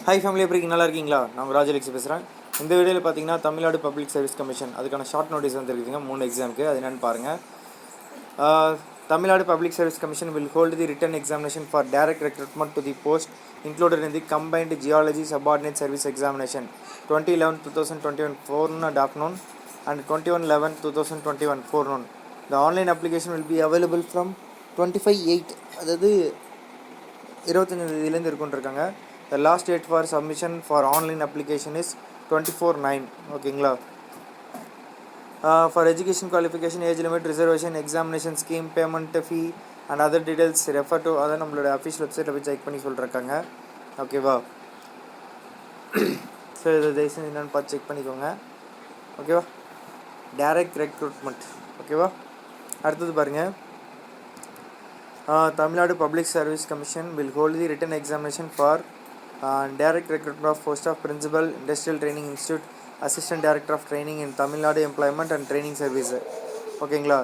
Hi family, எப்படி நல்லா இருக்கீங்களா? நான் ராஜலக்ஷ்மி பேசுகிறேன். இந்த வீடியோவில் பார்த்தீங்கன்னா தமிழ்நாடு பப்ளிக் சர்வீஸ் கமிஷன் அதுக்கான ஷார்ட் நோட்டீஸ் வந்துருக்குதுங்க 3 எக்ஸாமுக்கு. அது என்னென்னு பாருங்கள். Tamil Nadu public service commission will hold the written examination for direct recruitment to the post included in the combined geology subordinate service examination 2011-2021 forenoon afternoon and 21-11-2021 forenoon. The online application will be available from 25/8, அதாவது 25 தேதியிலேருந்து இருக்குன்ட்ருக்காங்க. The last date for submission for online application is 24/9. ஓகேங்களா? For education qualification, age limit, reservation, examination scheme, payment fee and other details refer to அதை நம்மளோட official வெப்சைட்டில் போய் check பண்ணி சொல்லிருக்காங்க. ஓகேவா? ஸோ இதை தயவுசெய்து என்னென்னு பார்த்து செக் பண்ணிக்கோங்க. ஓகேவா? Direct recruitment. ஓகேவா? அடுத்தது பாருங்கள். Tamil Public Service Commission will hold the written examination for direct recruitment of post of Principal Industrial Training Institute Assistant Director of Training in Tamil Nadu Employment and Training Service. ஓகேங்களா?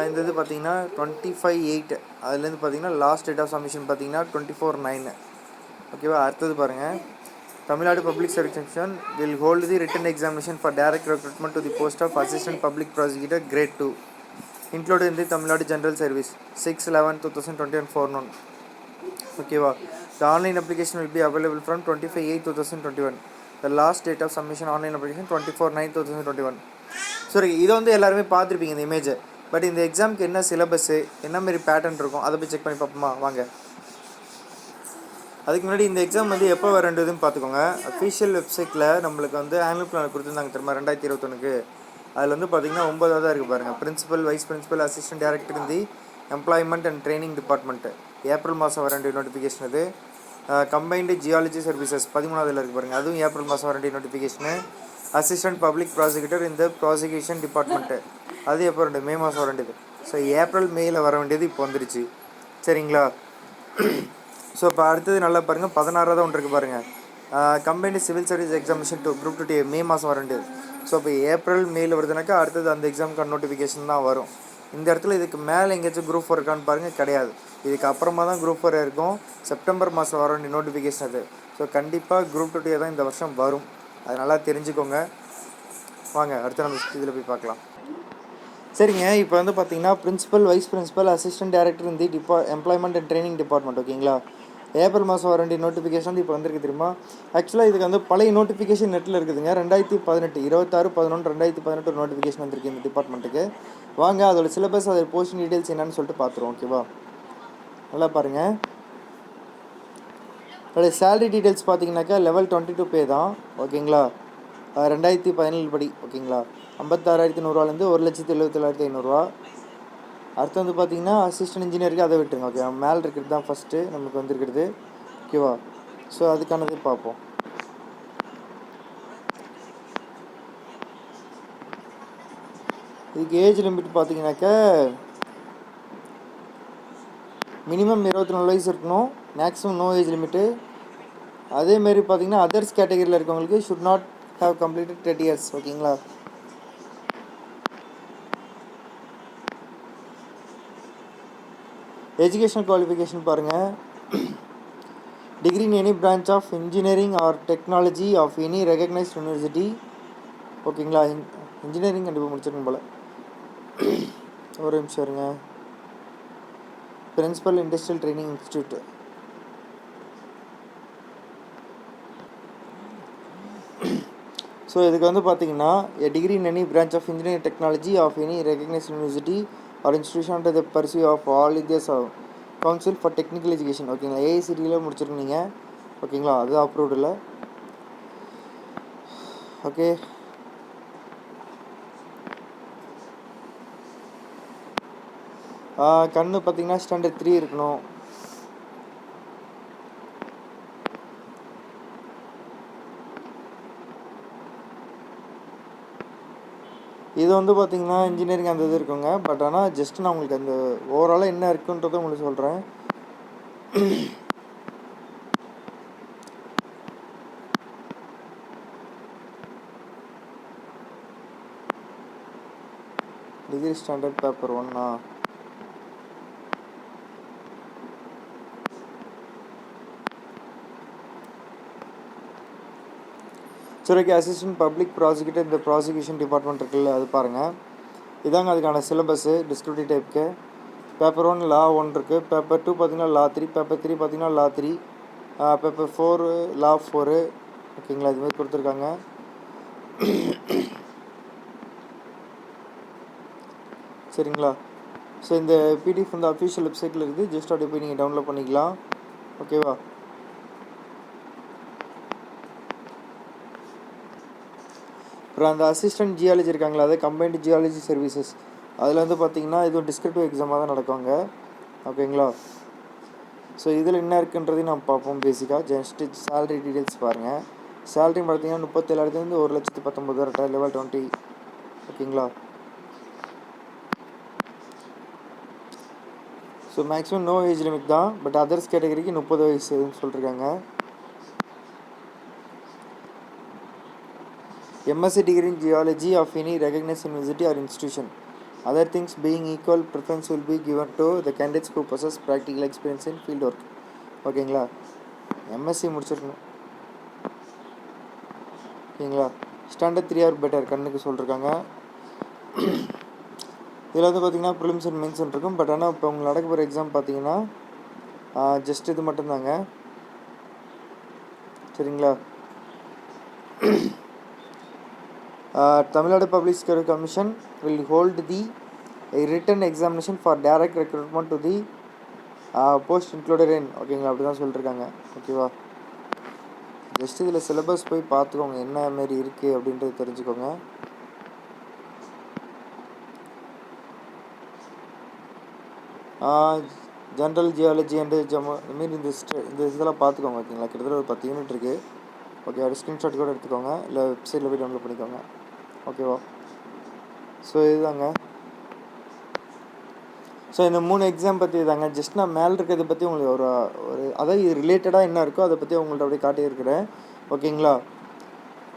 இந்த இது பார்த்தீங்கன்னா 25/8, அதுலேருந்து பார்த்தீங்கன்னா last date of submission பார்த்தீங்கன்னா 24/9. ஓகேவா? அடுத்தது பாருங்கள். Tamil Nadu public service commission will hold the written examination for direct recruitment to the post of assistant public prosecutor grade 2 included in the Tamil Nadu General Service 6/11/2021 forenoon. ஓகேவா? The online application will be available from 25/8/2021. The last date of submission online application 24/9/2021. சரி, இதை வந்து எல்லாருமே பார்த்துருப்பீங்க இந்த இமேஜை. But இந்த எக்ஸாமுக்கு என்ன சிலபஸ்ஸு, என்ன மாதிரி பேட்டர்ன் இருக்கும், அதை போய் செக் பண்ணி பார்ப்போமா? வாங்க. அதுக்கு முன்னாடி இந்த எக்ஸாம் வந்து எப்போ வரேன்றதுன்னு பார்த்துக்கோங்க. அஃபிஷியல் வெப்சைட்டில் நம்மளுக்கு வந்து ஆனுவல் பிளான் கொடுத்துருந்தாங்க தெரியுமா 2021. அதில் வந்து பார்த்திங்கன்னா 9ஆவதாக இருக்குது பாருங்கள். Principal, vice principal, assistant director in the employment and training department April மாதம் வர வேண்டிய நோட்டிஃபிகேஷன். அது கம்பைன்டு ஜியாலஜி சர்வீசஸ் 13ஆவதில் இருக்குது பாருங்கள். அதுவும் ஏப்ரல் மாதம் வர வேண்டிய நோட்டிஃபிகேஷனு. அசிஸ்டன்ட் பப்ளிக் ப்ராசிக்யூட்டர் இந்த ப்ராசிக்யூஷன் டிபார்ட்மெண்ட்டு அது எப்போ மே மாதம் வர வேண்டியது. ஸோ ஏப்ரல் மேயில் வர வேண்டியது இப்போ வந்துருச்சு. சரிங்களா? ஸோ இப்போ அடுத்தது நல்லா பாருங்கள். 16ஆவது ஒன்று இருக்குது பாருங்கள். Combined civil service examination group 2 மே மாதம் வர வேண்டியது. ஸோ இப்போ ஏப்ரல் மேயில் வருதுனாக்கா அடுத்தது அந்த எக்ஸாமுக்கான நோட்டிஃபிகேஷன் தான் வரும். இந்த இடத்துல இதுக்கு மேலே எங்கேயாச்சும் குரூப் 4 இருக்கான்னு பாருங்கள். கிடையாது. இதுக்கு அப்புறமா தான் குரூப் 4 இருக்கும். செப்டம்பர் மாதம் வர வேண்டிய நோட்டிஃபிகேஷன் அது. ஸோ கண்டிப்பாக குரூப் 2 தான் இந்த வருஷம் வரும். அது நல்லா தெரிஞ்சுக்கோங்க. வாங்க அடுத்து நம்ம இதில் போய் பார்க்கலாம். சரிங்க, இப்போ வந்து பார்த்தீங்கன்னா principal, vice principal, assistant director இந்த எம்ப்ளாய்மெண்ட் அண்ட் ட்ரைனிங் டிபார்ட்மெண்ட். ஓகேங்களா? ஏப்ரல் மாதம் வர வேண்டிய நோட்டிஃபிகேஷன் வந்து இப்போ வந்திருக்கு தெரியுமா? ஆக்சுவலாக இதுக்கு வந்து பழைய நோட்டிஃபிகேஷன் நெட்டில் இருக்குதுங்க. 2018 26/11/2018 ஒரு நோட்டிஃபிகேஷன் வந்திருக்கு இந்த டிபார்ட்மெண்ட்டுக்கு. வாங்க அதோட சிலபஸ், அதோட போஸ்டிங் டீட்டெயில்ஸ் என்னன்னு சொல்லிட்டு பார்த்துருவோம். ஓகேவா? நல்லா பாருங்கள். அதோடைய சேலரி டீட்டெயில்ஸ் பார்த்தீங்கன்னாக்கா லெவல் 22 பே தான். ஓகேங்களா? 2017 படி. ஓகேங்களா? 56,100 1,77,500. அடுத்து வந்து பார்த்தீங்கன்னா அசிஸ்டன்ட் இன்ஜினியருக்கு அதை விட்டுருங்க. ஓகே, மேலே இருக்கிறது தான் ஃபஸ்ட்டு நமக்கு வந்துருக்கிறது. ஓகேவா? ஸோ அதுக்கானது பார்ப்போம். இதுக்கு ஏஜ் லிமிட் பார்த்தீங்கன்னாக்கா மினிமம் 24 வயசு இருக்கணும். Maximum no age limit. அதேமாரி பார்த்தீங்கன்னா அதர்ஸ் கேட்டகரியில் இருக்கவங்களுக்கு should not have completed 30 years. ஓகேங்களா? எஜுகேஷனல் குவாலிஃபிகேஷன் பாருங்கள். Degree in any branch of engineering or technology of any recognised university. ஓகேங்களா? இன்ஜினியரிங் கண்டிப்பாக முடிச்சிருக்கணும் போல். ஒரு நிமிஷம் இருங்க. Principal industrial training institute. So இதுக்கு வந்து பார்த்தீங்கன்னா a degree in any branch of engineering technology of any recognized university or institution under the purview of all India Council for Technical Education. ஓகேங்களா? AICTEயில் முடிச்சிருக்கீங்க. ஓகேங்களா? அது அப்ரூவ்டு இல்லை. ஓகே, கண்ணு பார்த்தீங்கன்னா ஸ்டாண்டர்ட் 3 இருக்கணும். இது வந்து பார்த்திங்கன்னா இன்ஜினியரிங் அந்த இது இருக்குங்க. பட் ஆனால் ஜஸ்ட் நான் உங்களுக்கு அந்த ஓவராலாக என்ன இருக்குன்றதை உங்களுக்கு சொல்கிறேன். டிகிரி ஸ்டாண்டர்ட் பேப்பர் 1 சரி ஓகே. அசிஸ்டன்ட் பப்ளிக் ப்ராசிக்யூட்டர் இந்த ப்ராசிக்யூஷன் டிபார்ட்மெண்ட் இருக்குல்ல, அது பாருங்கள். இதாங்க அதுக்கான சிலபஸ்ஸு டிஸ்கிரிப்டிவ் டைப்புக்கு. பேப்பர் 1 லா 1 இருக்குது. பேப்பர் 2 பார்த்தீங்கன்னா லா 3. பேப்பர் 3 பார்த்தீங்கன்னா லா 3. பேப்பர் 4 லா 4. ஓகேங்களா, இதுமாதிரி கொடுத்துருக்காங்க. சரிங்களா. ஸோ இந்த பிடிஎஃப் வந்து அஃபிஷியல் வெப்சைட்டில் இருக்குது. ஜஸ்ட் அப்படியே போய் நீங்கள் டவுன்லோட் பண்ணிக்கலாம். ஓகேவா. அப்புறம் அந்த அசிஸ்டன்ட் ஜியாலஜி இருக்காங்களா, அதாவது கம்பைன்டு ஜியாலஜி சர்வீசஸ், அதில் வந்து பார்த்தீங்கன்னா இதுவும் டிஸ்கிரிப்டிவ் எக்ஸாமாக தான் நடக்குவாங்க. ஓகேங்களா. ஸோ இதில் என்ன இருக்குன்றதையும் நம்ம பார்ப்போம். பேசிக்காக ஜஸ்ட்டு சேலரி டீட்டெயில்ஸ் பாருங்கள். சேலரி பார்த்தீங்கன்னா 37,000 1,19,000 லெவல் 20. ஓகேங்களா. So maximum no age limit தான், பட் அதர்ஸ் கேட்டகரிக்கு 30 வயசுன்னு சொல்லியிருக்காங்க. MSc degree in geology of any recognized university or institution. Other things being equal, preference will be given to the candidates who possess practical experience in field work. ஓகேங்களா. MSc முடிச்சிருக்கணும். ஓகேங்களா. Standard 3 are better கண்ணுக்கு சொல்லியிருக்காங்க. இதில் வந்து பார்த்திங்கன்னா prelims and mains இருக்கும். But ஆனால் இப்போ உங்களுக்கு நடக்க போகிற எக்ஸாம் பார்த்தீங்கன்னா ஜஸ்ட் இது மட்டும்தாங்க. சரிங்களா. Tamil Nadu Public Service Commission will hold the written examination for direct recruitment to the post included in. ஓகேங்களா, அப்படி தான் சொல்லியிருக்காங்க. ஓகேவா. ஜஸ்ட் இதில் சிலபஸ் போய் பார்த்துக்கோங்க, என்ன மாரி இருக்குது அப்படின்றது தெரிஞ்சுக்கோங்க. ஜென்ரல் ஜியாலஜி அண்டு இதுமாரி இந்த இதெல்லாம் பார்த்துக்கோங்க. ஓகேங்களா. கிட்டத்தட்ட ஒரு 10 யூனிட் இருக்குது. ஓகே, ஒரு ஸ்க்ரீன்ஷாட் கூட எடுத்துக்கோங்க, இல்லை வெப்சைட்டில் போய் டவுன்லோட் பண்ணிக்கோங்க. ஓகேவா. ஸோ இதுதாங்க. ஸோ இந்த 3 எக்ஸாம் பற்றி தாங்க. ஜஸ்ட் நான் மேலே இருக்கிறத பற்றி உங்களுக்கு ஒரு அதாவது இது ரிலேட்டடாக என்ன இருக்கோ அதை பற்றி உங்கள்கிட்ட அப்படியே காட்டியிருக்கிறேன். ஓகேங்களா.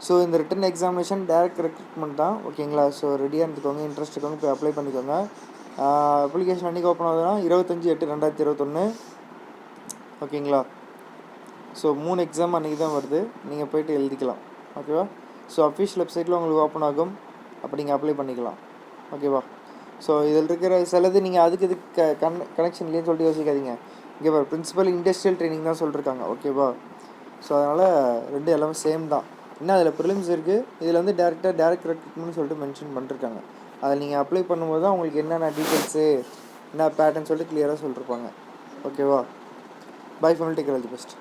ஸோ இந்த ரிட்டன் எக்ஸாமினேஷன் டைரக்ட் ரெக்ரூட்மெண்ட் தான். ஓகேங்களா. ஸோ ரெடியாக இருந்துக்கோங்க, இன்ட்ரெஸ்ட் இருக்கவங்க போய் அப்ளை பண்ணிக்கோங்க. அப்ளிகேஷன் அன்றைக்கி ஓப்பன் ஆகுதுன்னா 25/8/2021. ஓகேங்களா. ஸோ 3 எக்ஸாம் அன்றைக்கி தான் வருது, நீங்கள் போய்ட்டு எழுதிக்கலாம். ஓகேவா. ஸோ அஃபிஷியல் வெப்சைட்டில் உங்களுக்கு ஓப்பன் ஆகும், அப்போ நீங்கள் அப்ளை பண்ணிக்கலாம். ஓகேவா. ஸோ இதில் இருக்கிற சிலது நீங்கள் அதுக்கு இதுக்கு கனெக்ஷன் இல்லைன்னு சொல்லிட்டு யோசிக்காதீங்க. இங்கே பாரு, பிரின்சிபல் இண்டஸ்ட்ரியல் ட்ரைனிங் தான் சொல்லியிருக்காங்க. ஓகேவா. ஸோ அதனால் ரெண்டு எல்லாமே சேம் தான். இன்னும் அதில் ப்ரிலிம்ஸ் இருக்குது, இதில் வந்து டேரக்ட் ரெக்ரூட்மெண்ட்னு சொல்லிட்டு மென்ஷன் பண்ணிருக்காங்க. அதில் நீங்கள் அப்ளை பண்ணும்போது தான் உங்களுக்கு என்னென்ன டீட்டெயில்ஸு என்ன பேட்டர்ன் சொல்லிட்டு கிளியராக சொல்லியிருப்பாங்க. ஓகேவா. Bye formal take all the best.